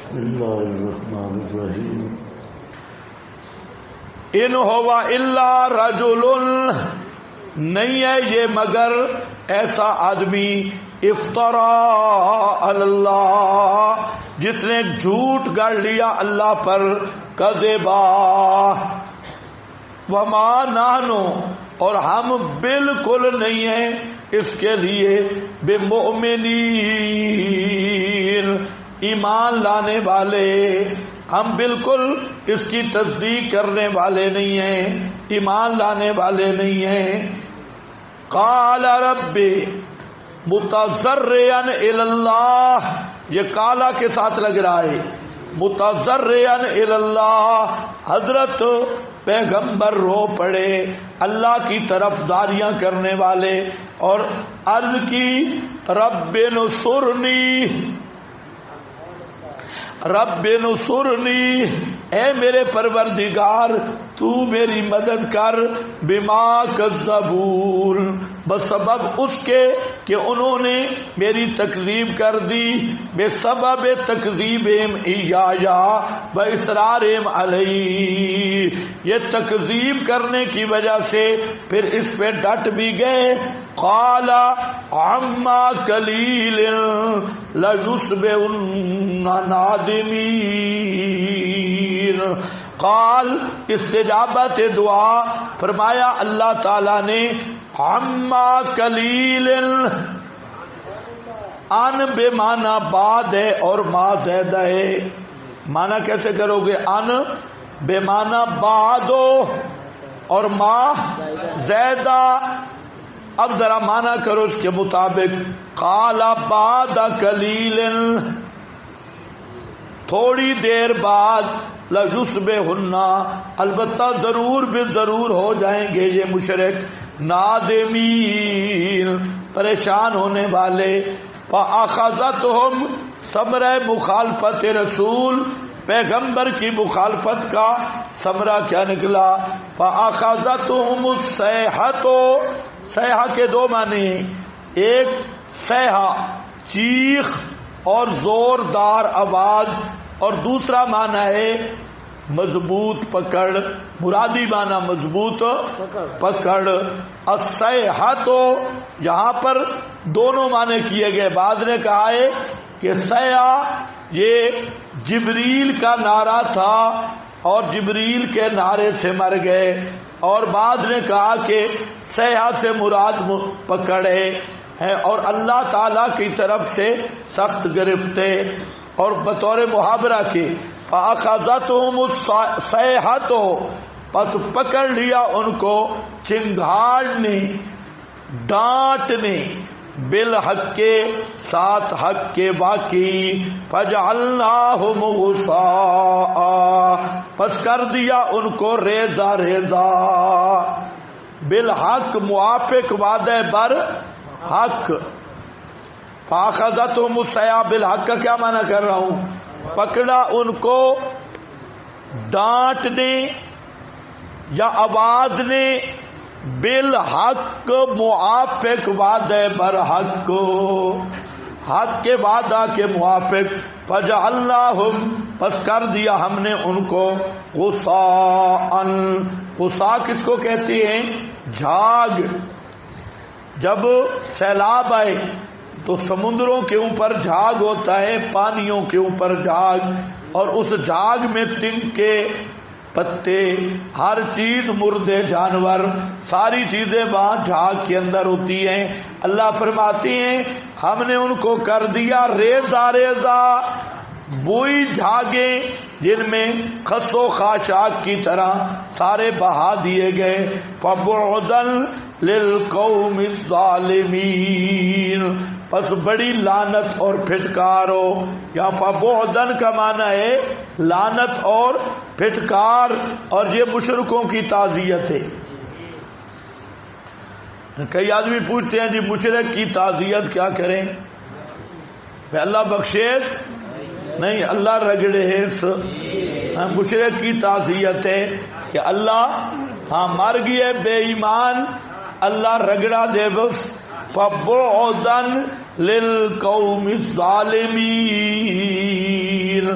بسم اللہ الرحمن الرحیم ان ہوا الا رجل، نہیں ہے یہ مگر ایسا آدمی افترا علی اللہ جس نے جھوٹ گڑ لیا اللہ پر، کذبا وما نحنو اور ہم بالکل نہیں ہیں اس کے لیے بمؤمنین ایمان لانے والے، ہم بالکل اس کی تصدیق کرنے والے نہیں ہیں، ایمان لانے والے نہیں ہیں۔ قال رب متضرعا الی اللہ، یہ کالا کے ساتھ لگ رہا ہے، متضرعا الی اللہ، حضرت پیغمبر رو پڑے اللہ کی طرف داریاں کرنے والے، اور عرض کی رب نصرنی، رب نصرنی، اے میرے پروردگار تو میری مدد کر، بما کذبون، بسبب اس کے کہ انہوں نے میری تکذیب کر دی، بے سبب تکذیبہم ایایا و اصرارہم علی، یہ تکذیب کرنے کی وجہ سے پھر اس پہ ڈٹ بھی گئے۔ قال عما قلیل لیصبحن نادمین، قال استجابت دعا فرمایا اللہ تعالی نے، عما قلیل، ان بے معنی بعد ہے اور ما زیادہ ہے، معنی کیسے کرو گے؟ ان بے معنی بعد اور ما زیادہ، اب ذرا معنی کرو اس کے مطابق، قال بعد قلیل، تھوڑی دیر بعد، لیصبحن، البتہ ضرور بے ضرور ہو جائیں گے یہ مشرک، نادمین، پریشان ہونے والے۔ فاخذتہم، ثمرہ مخالفت رسول، پیغمبر کی مخالفت کا ثمرہ کیا نکلا؟ فاخذتہم الصیحۃ، صیحہ کے دو معنی ہیں، ایک صیحہ چیخ اور زوردار آواز، اور دوسرا معنی ہے مضبوط پکڑ، مرادی معنی مضبوط پکڑ۔ الصیحۃ یہاں پر دونوں معنی کیے گئے، بعض نے کہا ہے کہ صیحہ یہ جبریل کا نعرہ تھا اور جبریل کے نعرے سے مر گئے، اور بعض نے کہا کہ صیحہ سے مراد پکڑے ہے اور اللہ تعالی کی طرف سے سخت گرفت ہے، اور بطور محاورہ کے فاخذتہم الصیحۃ، پس پکڑ لیا ان کو چنگھاڑ نے، ڈانٹ نے، بالحق کے ساتھ حق کے باقی، فجعلناہم غثاء، پس کر دیا ان کو ریزہ ریزہ، بالحق موافق وعدہ بر حق۔ فاخذتہم الصیحۃ بالحق کا کیا معنی کر رہا ہوں؟ پکڑا ان کو ڈانٹ نے یا آواز نے، بالحق موافق وعدہ بر حق، حق کے وعدہ کے موافق، فجعلناہم، پس کر دیا ہم نے ان کو غثاء، غثاء کس کو کہتے ہیں؟ جھاگ۔ جب سیلاب آئے تو سمندروں کے اوپر جھاگ ہوتا ہے، پانیوں کے اوپر جھاگ، اور اس جھاگ میں تنکے، پتے، ہر چیز، مردے جانور، ساری چیزیں وہاں جھاگ کے اندر ہوتی ہیں۔ اللہ فرماتے ہیں ہم نے ان کو کر دیا ریزہ ریزہ، بوئی جھاگیں جن میں خس و خاشاک کی طرح سارے بہا دیے گئے۔ فبعدا للقوم الظالمین، پس بڑی لعنت اور پھٹکار ہو، یا فبعدن کا معنی ہے لعنت اور پھٹکار، اور یہ مشرکوں کی تعزیت ہے۔ کئی آدمی پوچھتے ہیں جی مشرک کی تعزیت کیا کریں؟ اللہ بخشیش نہیں، اللہ رگڑیس، مشرک کی تعزیت ہے کہ اللہ ہاں مر گئے بے ایمان، اللہ رگڑا دے بس۔ فبعدن للقوم الظالمین،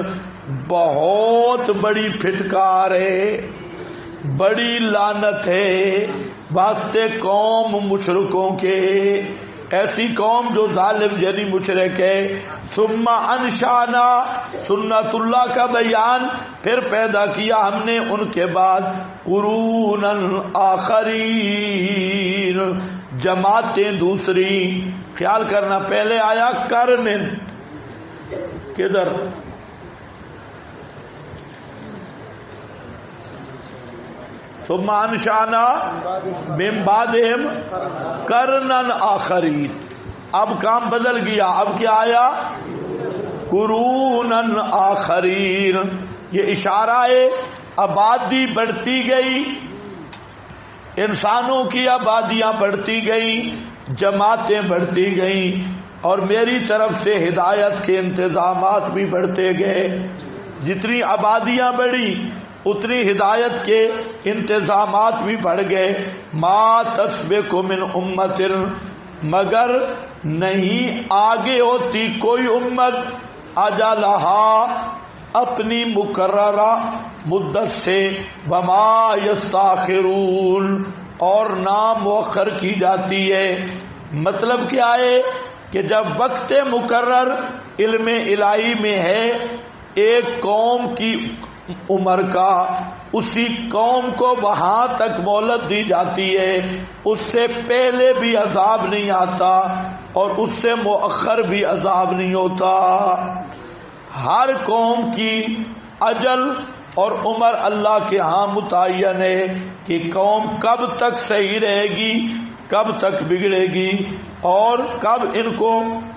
بہت بڑی پھٹکار ہے، بڑی لعنت ہے واسطے قوم مشرکوں کے، ایسی قوم جو ظالم یعنی مشرک ہے۔ ثم انشانا، سنت اللہ کا بیان، پھر پیدا کیا ہم نے ان کے بعد قرونا آخرین، جماعتیں دوسری۔ خیال کرنا پہلے آیا کرن، کدھر؟ ثم انشانا من بعدہم قرنن آخرین، اب کام بدل گیا، اب کیا آیا؟ قرونن آخرین۔ یہ اشارہ ہے آبادی بڑھتی گئی، انسانوں کی آبادیاں بڑھتی گئیں، جماعتیں بڑھتی گئیں، اور میری طرف سے ہدایت کے انتظامات بھی بڑھتے گئے۔ جتنی آبادیاں بڑھی اتنی ہدایت کے انتظامات بھی بڑھ گئے۔ ما تسبق من امت، مگر نہیں آگے ہوتی کوئی امت اجلہا، اپنی مقررہ مدت سے، وما یستاخرون، اور نہ مؤخر کی جاتی ہے۔ مطلب کیا ہے کہ جب وقت مقرر علم الہی میں ہے ایک قوم کی عمر کا، اسی قوم کو وہاں تک مہلت دی جاتی ہے، اس سے پہلے بھی عذاب نہیں آتا اور اس سے مؤخر بھی عذاب نہیں ہوتا۔ ہر قوم کی اجل اور عمر اللہ کے ہاں متعین ہے کہ قوم کب تک صحیح رہے گی، کب تک بگڑے گی، اور کب ان کو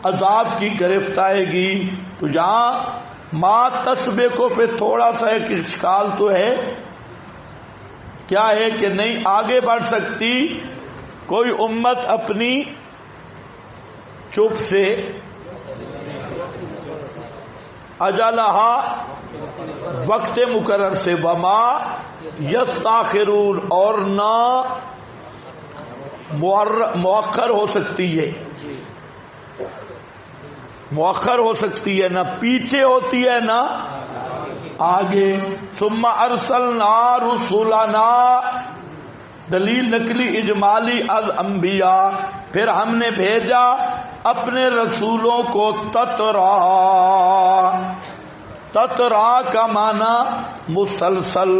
عذاب کی گرفت آئے گی۔ تو جہاں ما تسبقوں پہ تھوڑا سا ایک اشکال تو ہے، کیا ہے کہ نہیں آگے بڑھ سکتی کوئی امت اپنی چپ سے، اجلہا وقت مقرر سے، وما یستاخرون، اور نہ مؤخر ہو سکتی ہے، مؤخر ہو سکتی ہے، نہ پیچھے ہوتی ہے نہ آگے۔ ثم ارسلنا رسولنا، دلیل نقلی اجمالی از انبیاء، پھر ہم نے بھیجا اپنے رسولوں کو تترا، تترا کا معنی مسلسل،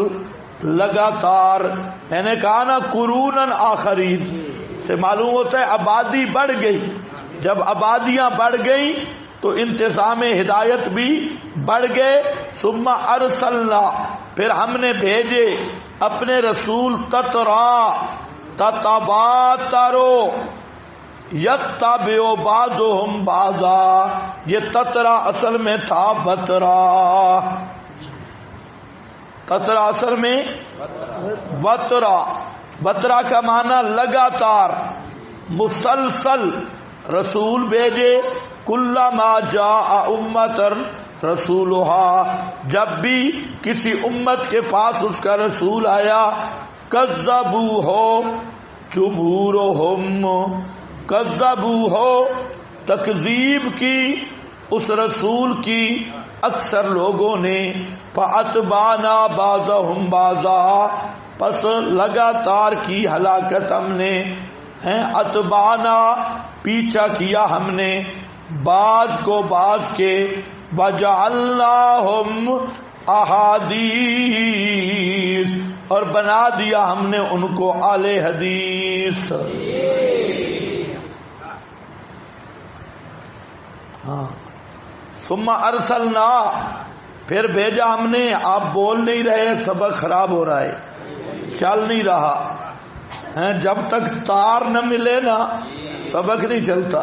لگاتار۔ میں نے کہا نا قرونن آخرین سے معلوم ہوتا ہے آبادی بڑھ گئی، جب آبادیاں بڑھ گئی تو انتظام ہدایت بھی بڑھ گئے۔ ثم ارسلنا، پھر ہم نے بھیجے اپنے رسول تترا، تتباترو، یتبعو بعضهم بعضا، یہ تترا اصل میں تھا بترا، تترا اصل میں بترا، بترا کا معنی لگاتار، مسلسل رسول بھیجے۔ کلما جاء امتر رسولها، جب بھی کسی امت کے پاس اس کا رسول آیا، کذبوہ جمہورہم، کذبوہ تکذیب کی اس رسول کی اکثر لوگوں نے، فاتبعنا بعضهم بعضا، پس لگاتار کی ہلاکت ہم نے، اتبعنا پیچھا کیا ہم نے، بعض کو بعض کے، وجعلناہم احادیث، اور بنا دیا ہم نے ان کو اہل حدیث۔ ہاں، ثم ارسلنا، پھر بھیجا ہم نے۔ آپ بول نہیں رہے، سبق خراب ہو رہا ہے، چل نہیں رہا ہے، جب تک تار نہ ملے نا سبق نہیں چلتا۔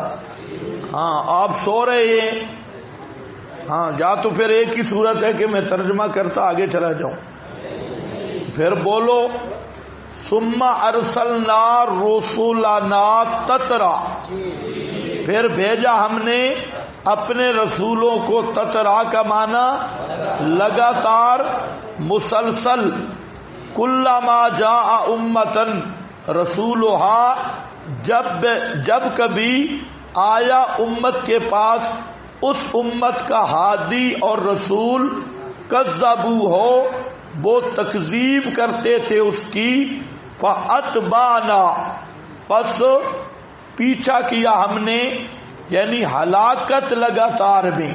ہاں آپ سو رہے ہیں، ہاں یا تو پھر ایک ہی صورت ہے کہ میں ترجمہ کرتا آگے چلا جاؤں، پھر بولو ثم ارسلنا رسولنا تترا، پھر بھیجا ہم نے اپنے رسولوں کو، تترا کا معنی لگاتار، مسلسل، کلما جاء امتن رسولها، جب کبھی آیا امت کے پاس اس امت کا ہادی اور رسول کذبوا ہو وہ تکذیب کرتے تھے اس کی، فاتبعنا پس پیچھا کیا ہم نے، یعنی ہلاکت لگاتار میں،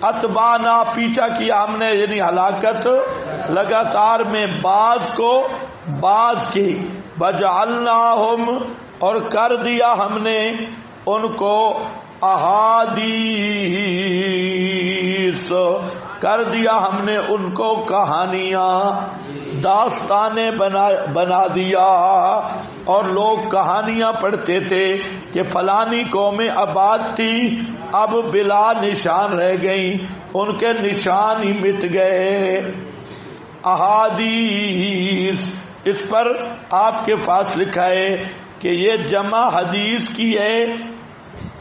اتبعنا پیچھا کیا ہم نے یعنی ہلاکت لگاتار میں، بعض کو بعض کی، وجعلناہم اور کر دیا ہم نے ان کو احادیث، کر دیا ہم نے ان کو کہانیاں، داستانیں بنا دیا، اور لوگ کہانیاں پڑھتے تھے کہ فلانی قومیں آباد تھی اب بلا نشان رہ گئیں، ان کے نشان ہی مٹ گئے۔ احادیث اس پر آپ کے پاس لکھا ہے کہ یہ جمع حدیث کی ہے،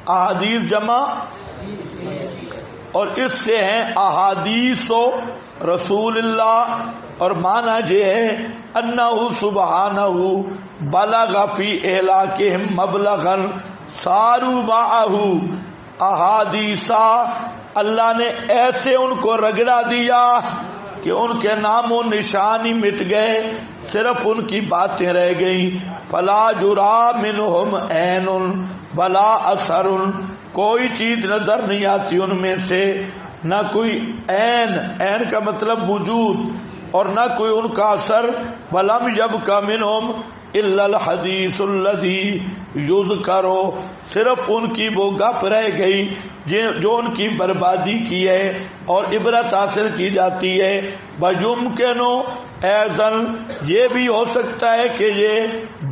احادیث جمع، اور اس سے ہیں احادیث و رسول اللہ، اور معنی یہ ہے انہ سبحانہ بلغ فی اہلاکہم مبلغا ساروا معہ احادیثا، اللہ نے ایسے ان کو رگڑا دیا کہ ان کے نام و نشان ہی مٹ گئے، صرف ان کی باتیں رہ گئیں۔ فلا جرا منہم عین ولا اثر، کوئی چیز نظر نہیں آتی ان میں سے، نہ کوئی عین کا مطلب وجود، اور نہ کوئی ان کا اثر۔ ولم یبق منہم الا الحدیث الذی یذکر، صرف ان کی وہ گپ رہ گئی جو ان کی بربادی کی ہے اور عبرت حاصل کی جاتی ہے۔ وَيُمْكِنُ أَيْضًا یہ بھی ہو سکتا ہے کہ یہ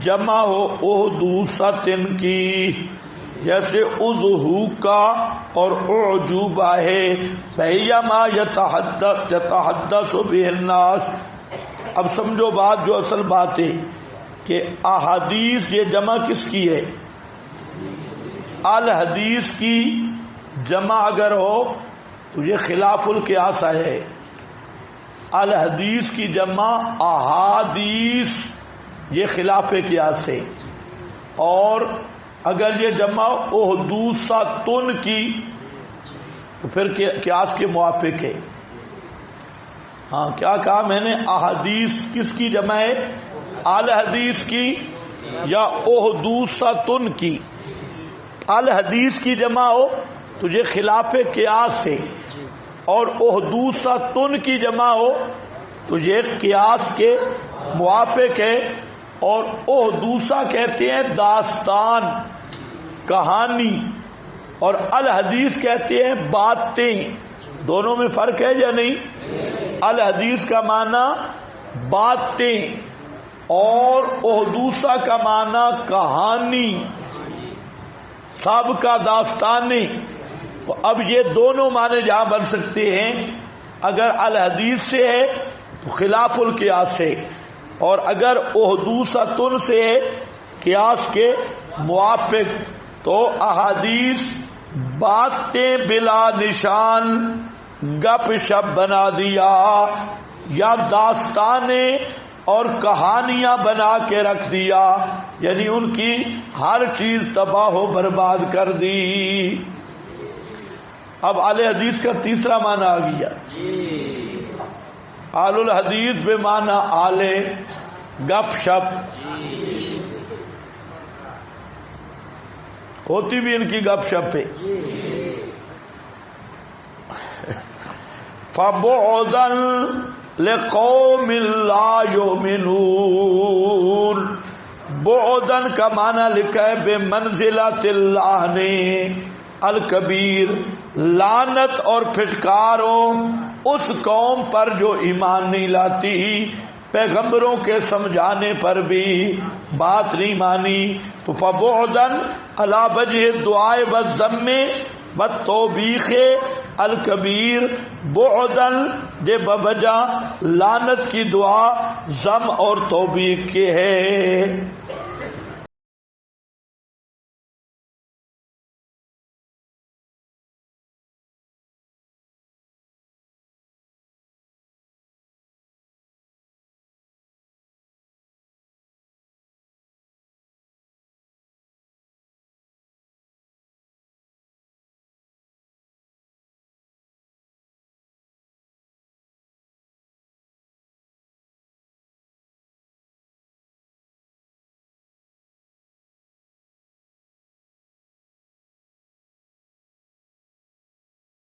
جمع ہو احدوثۃ کی، جیسے اضحو کا اور اعجوبہ ہے، فَهِيَ مَا يَتَحَدَّثُ بِهِ النَّاسُ۔ اب سمجھو بات، جو اصل بات ہے کہ احادیث یہ جمع کس کی ہے؟ الحدیث کی جمع اگر ہو تو یہ خلاف القیاس ہے، الحدیث کی جمع احادیث یہ خلاف قیاس ہے، اور اگر یہ جمع احدوثۃ کی تو پھر قیاس کے موافق ہے۔ ہاں کیا کہا میں نے؟ احادیث کس کی جمع ہے؟ الحدیث کی یا احدوثۃ کی؟ الحدیث کی جمع ہو تو یہ خلاف قیاس ہے، اور احدوثۃ کی جمع ہو تو یہ قیاس کے موافق ہے۔ اور احدوثہ کہتے ہیں داستان، کہانی، اور الحدیث کہتے ہیں باتیں۔ دونوں میں فرق ہے یا نہیں؟ الحدیث کا معنی باتیں اور احدوثہ کا معنی کہانی، سابقہ داستانیں۔ تو اب یہ دونوں معنی جہاں بن سکتے ہیں، اگر الحدیث سے ہے تو خلاف القیاس ہے، اور اگر احدوثۃ سے ہے قیاس کے موافق۔ تو احادیث باتیں بلا نشان، گپ شپ بنا دیا، یا داستانیں اور کہانیاں بنا کے رکھ دیا، یعنی ان کی ہر چیز تباہ و برباد کر دی۔ اب اہل حدیث کا تیسرا معنی آ گیا، اہل الحدیث بے معنی آل گپ شپ، ہوتی بھی ان کی گپ شپ ہے۔ فَبُعْدًا لِقَوْمٍ لَا يُؤْمِنُونَ، بعدن کا معنی لکھا ہے بے منزلۃ اللعن الکبیر، لعنت اور پھٹکاروں اس قوم پر جو ایمان نہیں لاتی، پیغمبروں کے سمجھانے پر بھی بات نہیں مانی۔ تو فبعدن علی وجہ الدعاء والذم والتوبیخ الکبیر، بعدن دے بوجہ لعنت کی دعا، ذم اور توبیخ کے ہے۔